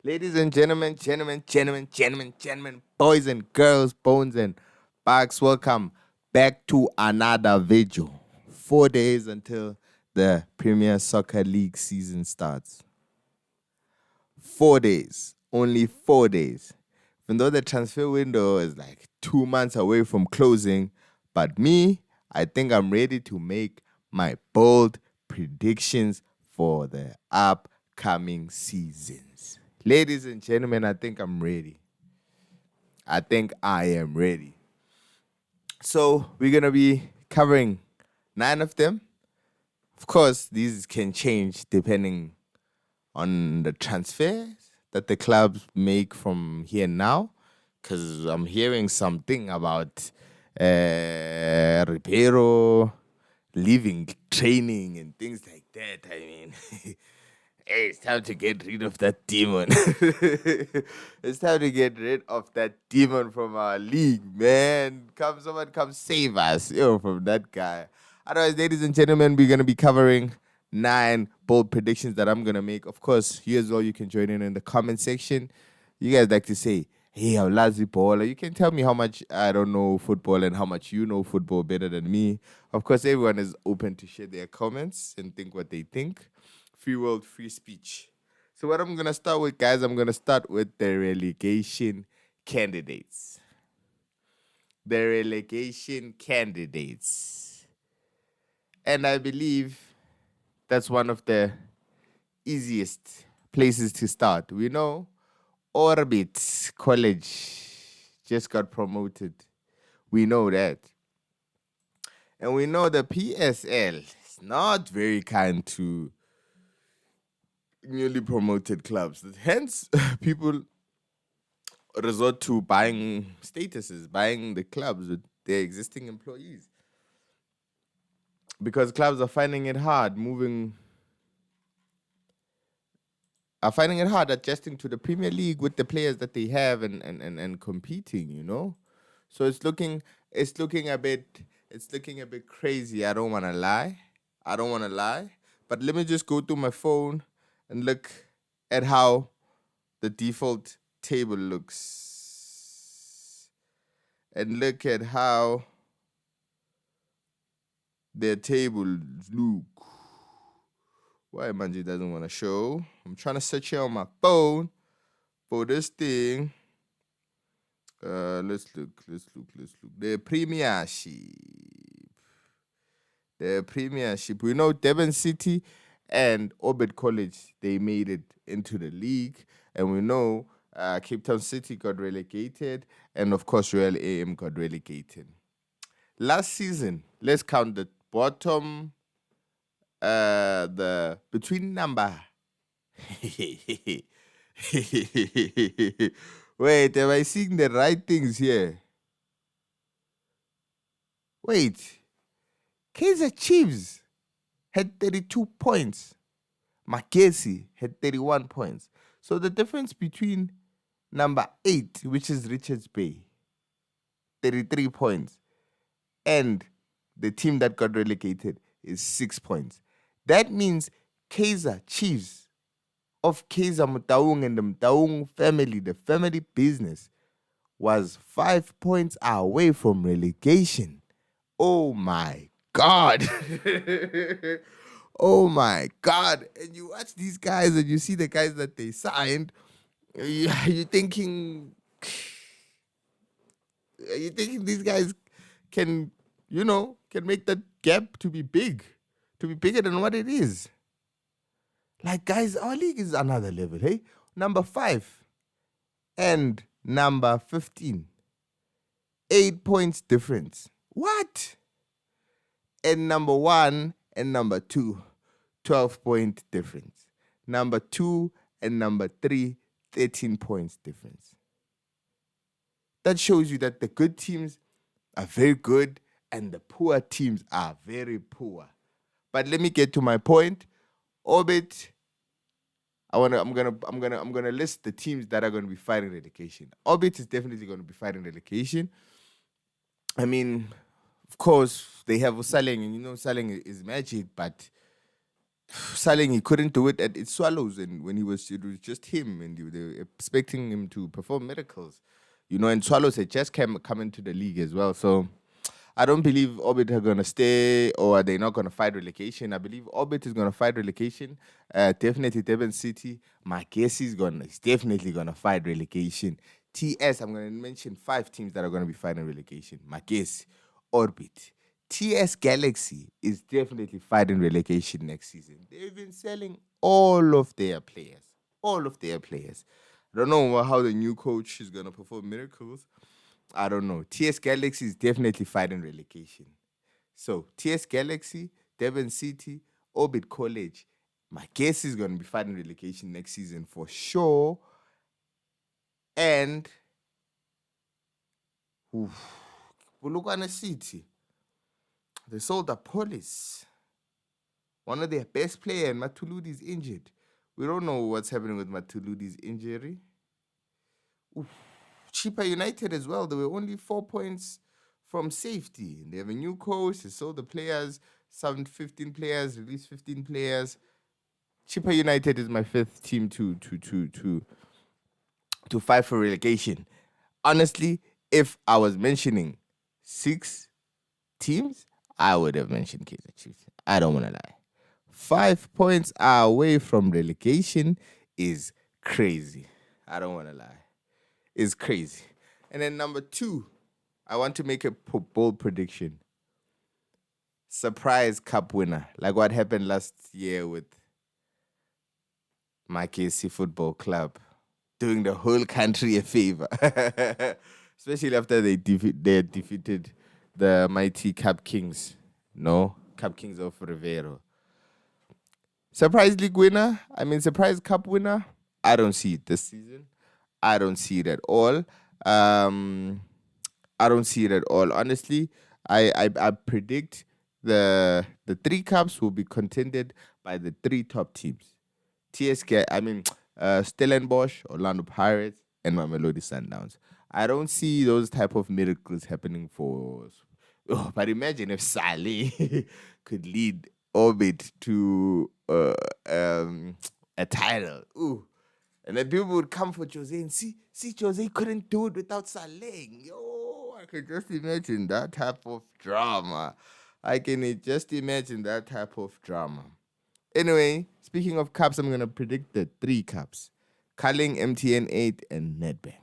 Ladies and gentlemen, boys and girls, bones and bugs, welcome back to another video. 4 days until the Premier Soccer League season starts. 4 days, only 4 days. Even though the transfer window is like 2 months away from closing, but me, I think I'm ready to make my bold predictions for the upcoming seasons. Ladies and gentlemen, I think I'm ready. I think I am ready. So we're gonna be covering 9 of them. Of course, these can change depending on the transfers that the clubs make from here now. Because I'm hearing something about Ribeiro leaving training and things like that. I mean, hey, it's time to get rid of that demon. It's time to get rid of that demon from our league, man. Someone come save us, from that guy. Otherwise, ladies and gentlemen, we're gonna be covering 9 bold predictions that I'm gonna make. Of course, you as well, you can join in the comment section. You guys like to say, hey, I'm lazy baller. You can tell me how much I don't know football and how much you know football better than me. Of course, everyone is open to share their comments and think what they think. Free world, free speech. So what I'm gonna start with, guys, I'm gonna start with the relegation candidates. The relegation candidates. And I believe that's one of the easiest places to start. We know Orbit College just got promoted. We know that. And we know the PSL is not very kind to newly promoted clubs. Hence, people resort to buying statuses, buying the clubs with their existing employees. Because clubs are finding it hard adjusting to the Premier League with the players that they have and competing. So it's looking a bit crazy. I don't wanna lie. But let me just go through my phone and look at how the default table looks. And look at how their tables look. Why Manji doesn't want to show? I'm trying to search here on my phone for this thing. Let's look. The Premiership. We know Devon City and Orbit College, they made it into the league. And we know Cape Town City got relegated. And of course, Royal AM got relegated. Last season, let's count the bottom, the between number. Wait, am I seeing the right things here? Wait, Kaiser Chiefs had 32 points. Makesi had 31 points. So the difference between number 8, which is Richards Bay, 33 points, and the team that got relegated is 6 points. That means Kaiser Chiefs of Kaiser Mutaung and the Mutaung family, the family business, was 5 points away from relegation. Oh my God. Oh my God. And you watch these guys and you see the guys that they signed, you're thinking, these guys can make that gap to be bigger than what it is. Like, guys, our league is another level, hey? Number 5 and number 15. 8 points difference. What? And number 1 and number 2, 12-point difference. Number 2 and number 3, 13 points difference. That shows you that the good teams are very good and the poor teams are very poor. But let me get to my point. Orbit, I'm gonna list the teams that are gonna be fighting relegation. Orbit is definitely gonna be fighting relegation. I mean, of course, they have Saleng, and Saleng is magic, but Saling, he couldn't do it at its Swallows, and when it was just him, and they were expecting him to perform miracles, and Swallows had just come into the league as well. So I don't believe Orbit are gonna stay, or are they not gonna fight relegation? I believe Orbit is gonna fight relegation. Definitely Devon City. My guess is definitely gonna fight relegation. TS, I'm gonna mention 5 teams that are gonna be fighting relegation. My guess, Orbit. TS Galaxy is definitely fighting relegation next season. They've been selling all of their players. All of their players. I don't know how the new coach is gonna perform miracles. I don't know. TS Galaxy is definitely fighting relegation. So TS Galaxy, Devon City, Orbit College. My guess is gonna be fighting relegation next season for sure. And Bulugwane City. They sold the police. One of their best players, and Matuludi is injured. We don't know what's happening with Matuludi's injury. Oof. Chipa United as well. They were only 4 points from safety. They have a new coach. They sold the players, signed 15 players, released 15 players. Chipa United is my fifth team to fight for relegation. Honestly, if I was mentioning 6 teams, I would have mentioned Kaizer Chiefs. I don't want to lie. 5 points away from relegation is crazy. I don't want to lie. It's crazy. And then number 2, I want to make a bold prediction. Surprise cup winner, like what happened last year with my KC Football Club, doing the whole country a favor, especially after they had defeated the mighty Cup Kings. No, Cup Kings of Rivero. Surprise league winner? I mean, surprise cup winner? I don't see it this season. I don't see it at all. Um, I don't see it at all. Honestly, I predict the 3 cups will be contended by the 3 top teams. TSK, I mean, Stellenbosch, Orlando Pirates, and Mamelodi Sundowns. I don't see those type of miracles happening for. Oh, but imagine if Saleh could lead Orbit to a title. Ooh. And then people would come for Jose and see, Jose couldn't do it without Saleh. Yo, I could just imagine that type of drama. I can just imagine that type of drama. Anyway, speaking of cups, I'm going to predict the 3 cups. Carling, MTN 8, and Nedbank.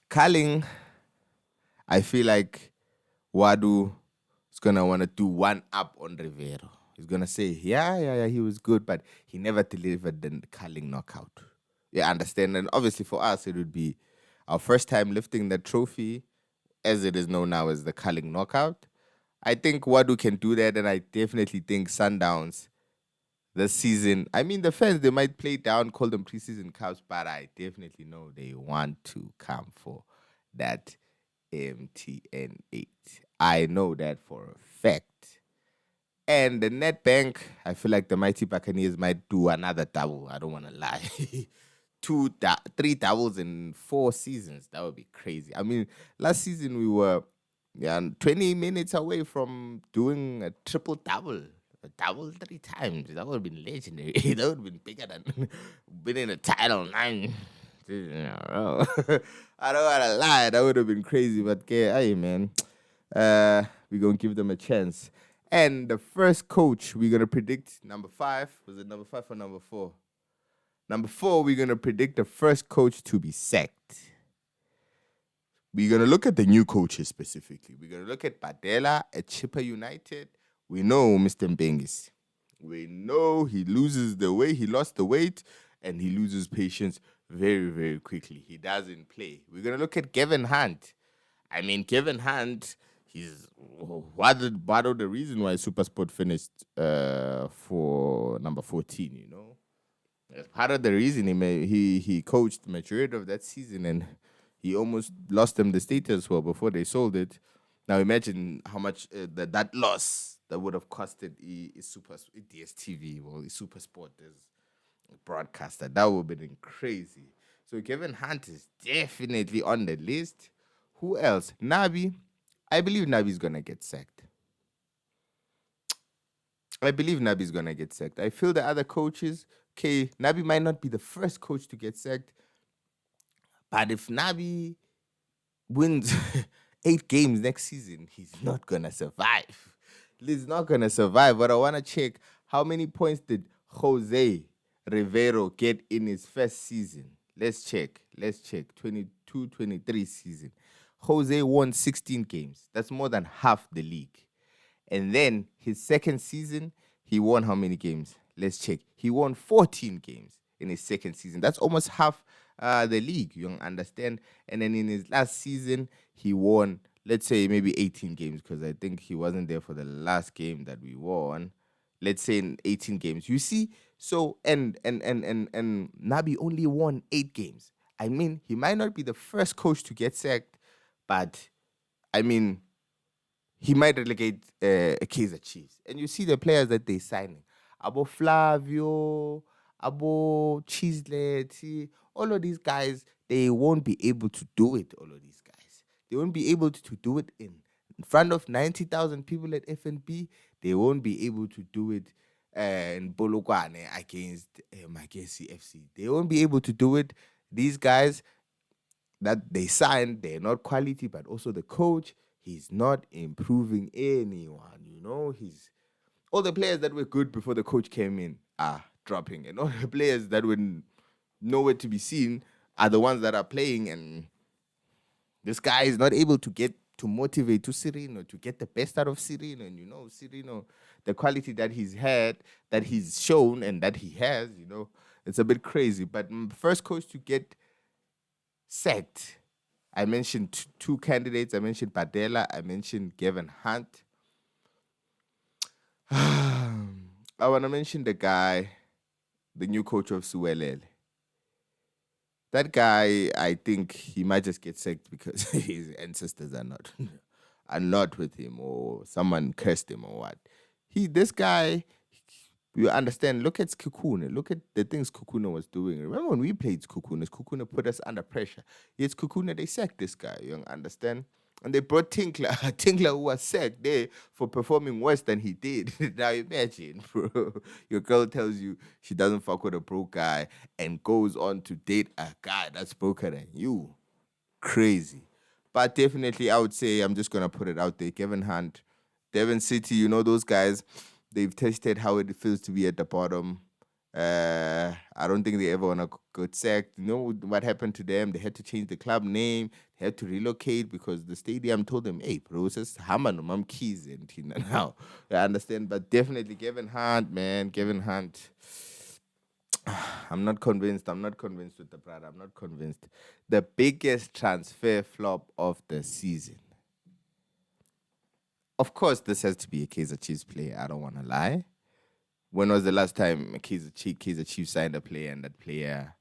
Carling, I feel like Wadu is going to want to do one up on Rivero. He's going to say, yeah, he was good, but he never delivered the Carling knockout. Yeah, understand. And obviously for us, it would be our first time lifting the trophy, as it is known now as the Carling knockout. I think Wadu can do that, and I definitely think Sundowns this season. I mean, the fans, they might play down, call them preseason cups, but I definitely know they want to come for that MTN 8. I know that for a fact. And the net bank, I feel like the mighty Buccaneers might do another double. I don't want to lie. 3 doubles in 4 seasons. That would be crazy. I mean, last season we were 20 minutes away from doing a triple double. A double 3 times. That would have been legendary. That would have been bigger than winning a title 9 seasons in a row. I don't want to lie. That would have been crazy. But, hey, man, we're going to give them a chance. And the first coach we're going to predict, number 5. Was it number 5 or number 4? Number 4, we're going to predict the first coach to be sacked. We're going to look at the new coaches specifically. We're going to look at Badela at Chippa United. We know Mr. Mbengis. We know he loses the weight. He lost the weight and he loses patience very, very quickly. He doesn't play. We're going to look at Kevin Hunt. I mean, Kevin Hunt, he's part of the reason why Supersport finished for number 14, you know. That's part of the reason he coached the majority of that season, and he almost lost them the status well before they sold it. Now imagine how much that loss that would have costed DSTV, well, Supersport as a broadcaster. That would have been crazy. So Kevin Hunt is definitely on the list. Who else? Nabi. I believe Nabi's gonna get sacked. I believe Nabi's gonna get sacked. I feel the other coaches, okay, Nabi might not be the first coach to get sacked, but if Nabi wins 8 games next season, he's not gonna survive. He's not gonna survive. But I wanna check how many points did Jose Rivero get in his first season. Let's check. Let's check. 22-23 season. Jose won 16 games. That's more than half the league. And then his second season, he won how many games? Let's check. He won 14 games in his second season. That's almost half the league, you understand? And then in his last season, he won, let's say, maybe 18 games, because I think he wasn't there for the last game that we won. Let's say in 18 games. You see? So, and Nabi only won 8 games. I mean, he might not be the first coach to get sacked, but I mean, he might relegate Kaizer Chiefs. And you see the players that they signing. Abo Flavio, Abo Chislet, all of these guys, they won't be able to do it, all of these guys. They won't be able to do it in front of 90,000 people at FNB. They won't be able to do it in Bolokwane against Magesi FC. They won't be able to do it. These guys that they signed, they're not quality, but also the coach, he's not improving anyone. He's all the players that were good before the coach came in are dropping, and all the players that were nowhere to be seen are the ones that are playing. And this guy is not able to get to motivate to Cirino, to get the best out of Cirino. And Cirino, the quality that he's had, that he's shown, and that he has, it's a bit crazy. But first coach to get sacked, I mentioned two candidates. I mentioned Badela. I mentioned Gavin Hunt. I want to mention the guy, the new coach of Suwelele. That guy, I think he might just get sacked because his ancestors are not with him, or someone cursed him or what. This guy, you understand, look at Kukune. Look at the things Kukune was doing. Remember when we played Kukune put us under pressure. It's Kukune, they sacked this guy, you understand? And they brought Tinkler, Tinkler who was sacked there for performing worse than he did. Now imagine, bro. Your girl tells you she doesn't fuck with a broke guy and goes on to date a guy that's broker than you. Crazy. But definitely, I would say, I'm just going to put it out there. Kevin Hunt, Devon City, those guys, they've tested how it feels to be at the bottom. I don't think they ever want to get sacked. You know what happened to them? They had to change the club name. They had to relocate because the stadium told them, "Hey, bro, it's just Hammer no Mum Keys and now." I understand, but definitely Kevin Hunt, man, Kevin Hunt. I'm not convinced. I'm not convinced with the brother. I'm not convinced. The biggest transfer flop of the season. Of course, this has to be a Kaizer Chiefs player. I don't want to lie. When was the last time Kaizer Chiefs signed a player and that player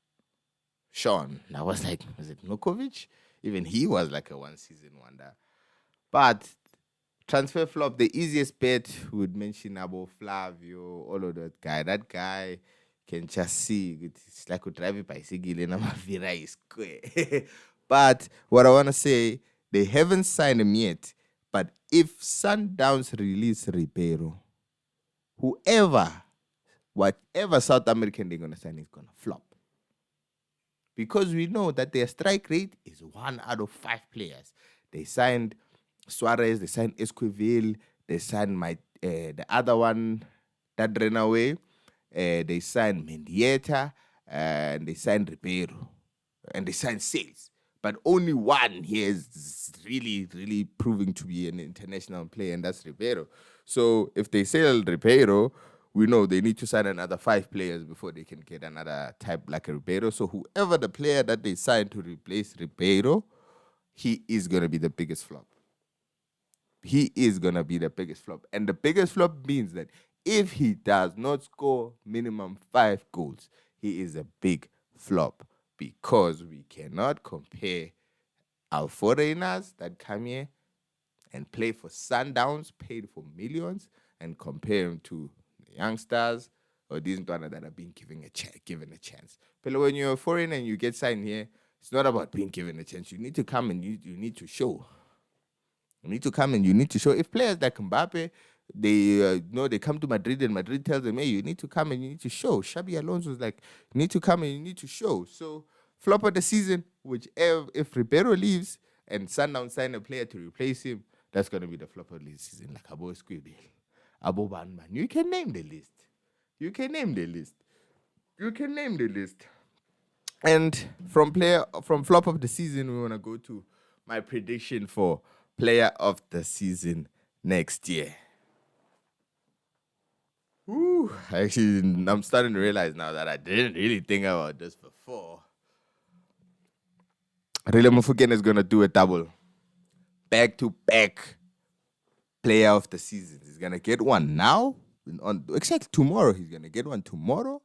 shone? I was like, was it Nukovic? Even he was like a one-season wonder. But transfer flop, the easiest bet would mention Abo Flavio, all of that guy. That guy can just see. It's like a drive a bicycle in a Mavira is square. But what I want to say, they haven't signed him yet. But if Sundowns release Ribeiro, whatever South American they're going to sign is going to flop. Because we know that their strike rate is 1 out of 5 players. They signed Suarez, they signed Esquivel, they signed the other one that ran away. They signed Mendieta, and they signed Ribeiro, and they signed Sales. But only one here is really, really proving to be an international player, and that's Ribeiro. So if they sell Ribeiro, we know they need to sign another 5 players before they can get another type like a Ribeiro. So whoever the player that they signed to replace Ribeiro, he is going to be the biggest flop. He is going to be the biggest flop. And the biggest flop means that if he does not score minimum 5 goals, he is a big flop, because we cannot compare our foreigners that come here and play for Sundowns, paid for millions, and compare them to the youngsters or these that are being given a chance. But when you're a foreigner and you get signed here, it's not about being given a chance. You need to come and you need to show. You need to come and you need to show. If players like Mbappe, They come to Madrid and Madrid tells them, hey, you need to come and you need to show. Xabi Alonso's like, you need to come and you need to show. So flop of the season, if Ribeiro leaves and Sundown sign a player to replace him, that's gonna be the flop of the season. Like Abo Squibi, Abo Banman. You can name the list. You can name the list. You can name the list. And from flop of the season, we wanna go to my prediction for player of the season next year. Ooh, actually, I'm starting to realize now that I didn't really think about this before. Rile Mufukeng is gonna do a double, back-to-back player of the season. He's gonna get one now, exactly tomorrow. He's gonna get one tomorrow.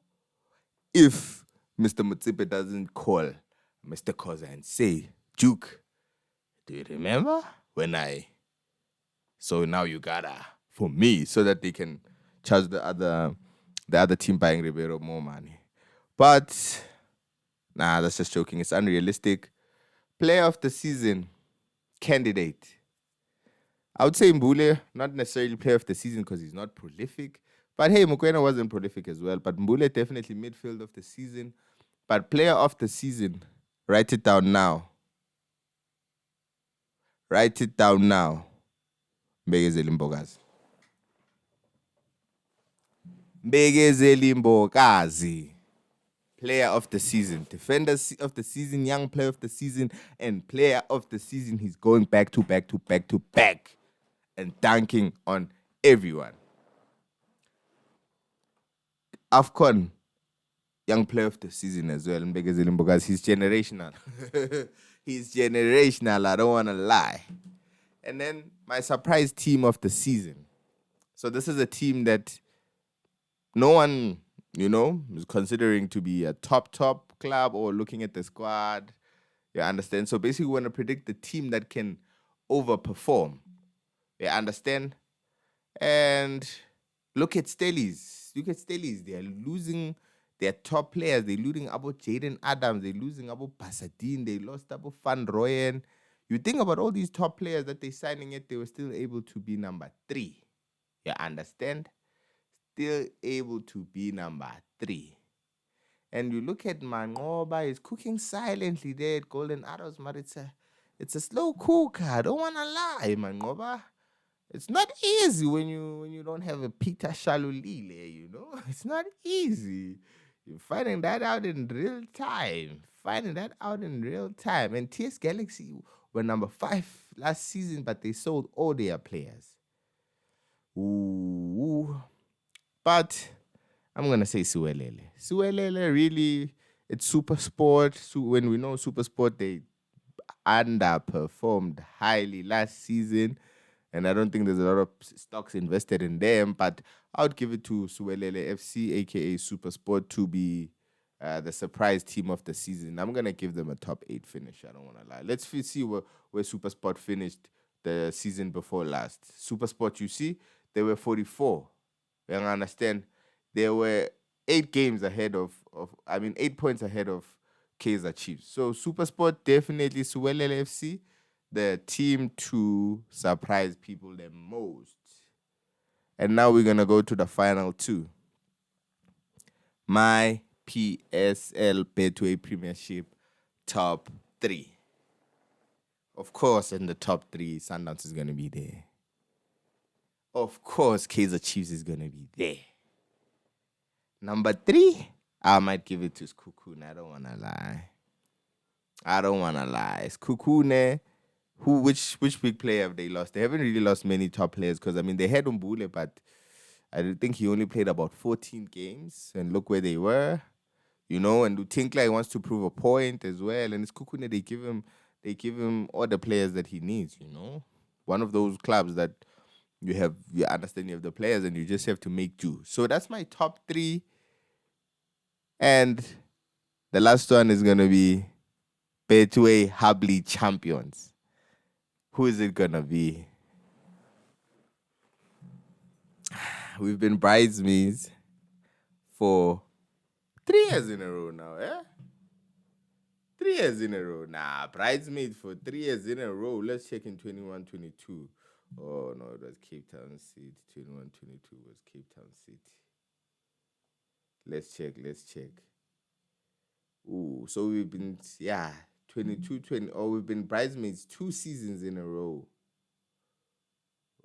If Mr. Mutsipe doesn't call Mr. Koza and say, Duke, do you remember when I? So now you gotta for me, so that they can charge the other team buying Ribeiro more money. But nah, that's just joking. It's unrealistic. Player of the season candidate. I would say Mbule, not necessarily player of the season because he's not prolific. But hey, Mokoena wasn't prolific as well. But Mbule definitely midfield of the season. But player of the season, write it down now. Write it down now. Mbegezeli Mbokazi. Mbegezeli Mbokazi. Player of the season, defender of the season, young player of the season, and player of the season. He's going back to back and dunking on everyone. AFCON, young player of the season as well, because he's generational. He's generational, I don't want to lie. And then my surprise team of the season. So this is a team that no one, is considering to be a top club or looking at the squad. You understand? So basically, we want to predict the team that can overperform. You understand? And look at Stellies. They are losing their top players. They're losing about Jaden Adams. They're losing about Pasadine. They lost about Van Rooyen. You think about all these top players that they're signing, yet they were still able to be number 3. You understand? Still able to be number 3. And you look at Mangoba, he's cooking silently there at Golden Arrows, but it's a slow cooker. I don't wanna lie, Mangoba. It's not easy when you don't have a Peter Shalulile, It's not easy. You're finding that out in real time. And TS Galaxy were number 5 last season, but they sold all their players. Ooh. But I'm going to say Suelele. Suelele really, it's Super Sport. When we know Super Sport, they underperformed highly last season. And I don't think there's a lot of stocks invested in them. But I would give it to Suelele FC, a.k.a. Super Sport, to be the surprise team of the season. I'm going to give them a top 8 finish. I don't want to lie. Let's see where Super Sport finished the season before last. Super Sport, you see, they were 44. You understand? They were 8 points ahead of Kaizer Chiefs. So SuperSport definitely Suwelele FC, the team to surprise people the most. And now we're gonna go to the final 2. My PSL Betway Premiership top 3. Of course, in the top 3, Sundowns is gonna be there. Of course, Kaizer Chiefs is gonna be there. Number 3, I might give it to Skukune. I don't wanna lie. Skukune, which big player have they lost? They haven't really lost many top players because they had Umbule, but I think he only played about 14 games. And look where they were, and Utinkla wants to prove a point as well. And it's Kukune, they give him all the players that he needs. One of those clubs that you understand you have the players and you just have to make do. So that's my top 3. And the last one is going to be Betway Hubly champions. Who is it going to be? We've been bridesmaids for 3 years in a row now, eh? 3 years in a row. Nah, bridesmaids for 3 years in a row. Let's check in 21, 22. Oh no, it was Cape Town City. 21-22 was Cape Town City. Let's check. Let's check. Ooh, so we've been 22-20. Oh, we've been bridesmaids 2 seasons in a row.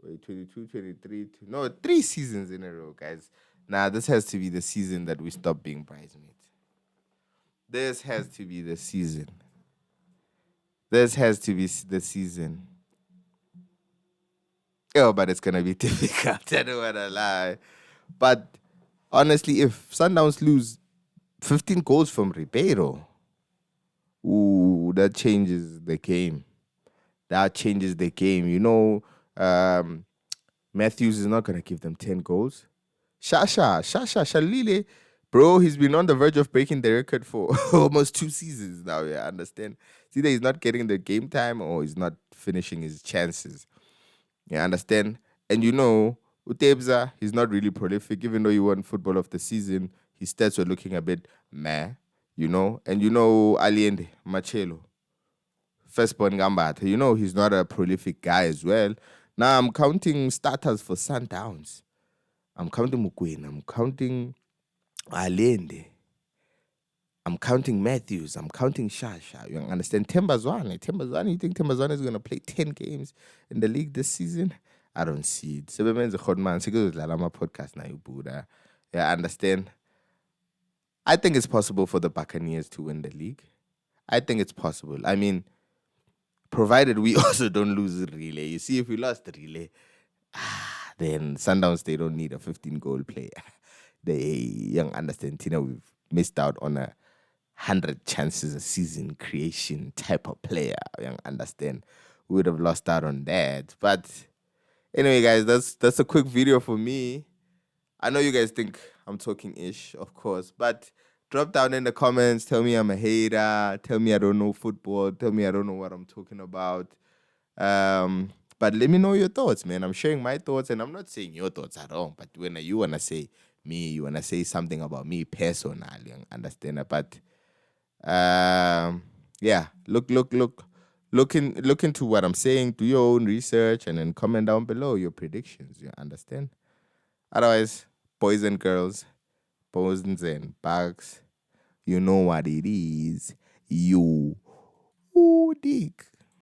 Wait, 22-23. No, 3 seasons in a row, guys. Nah, this has to be the season that we stop being bridesmaids. This has to be the season. This has to be the season. Oh, but it's gonna be difficult. I don't wanna lie. But honestly, if Sundowns lose 15 goals from Ribeiro, ooh, that changes the game. That changes the game. Um, Matthews is not gonna give them 10 goals. Shasha, Shalile, bro, he's been on the verge of breaking the record for almost 2 seasons now. Yeah, I understand. It's either he's not getting the game time or he's not finishing his chances. You understand? And Utebza, he's not really prolific, even though he won football of the season. His stats were looking a bit meh, And Allende, Machelo, firstborn Gambata, he's not a prolific guy as well. Now I'm counting starters for Sundowns. I'm counting Mukwena. I'm counting Allende. I'm counting Matthews. I'm counting Shasha. You understand? Tembazwane. You think Tembazwane is going to play 10 games in the league this season? I don't see it. Sebenza a hot man. Sigo Lalama podcast na you Buddha. Yeah, I understand. I think it's possible for the Buccaneers to win the league. I think it's possible. I mean, provided we also don't lose the relay. You see, if we lost the relay, then Sundowns, they don't need a 15-goal player. They young understand, we've missed out on a 100 chances a season creation type of player. Young understand. We would have lost out on that. But anyway, guys, that's a quick video for me. I know you guys think I'm talking ish, of course, but drop down in the comments. Tell me I'm a hater. Tell me I don't know football. Tell me I don't know what I'm talking about. But let me know your thoughts, man. I'm sharing my thoughts, and I'm not saying your thoughts are wrong. But when you wanna say me, you wanna say something about me personally, understand that. But yeah, look into what I'm saying. Do your own research, and then comment down below your predictions. You understand? Otherwise, boys and girls, boys and bugs, you know what it is. You dick.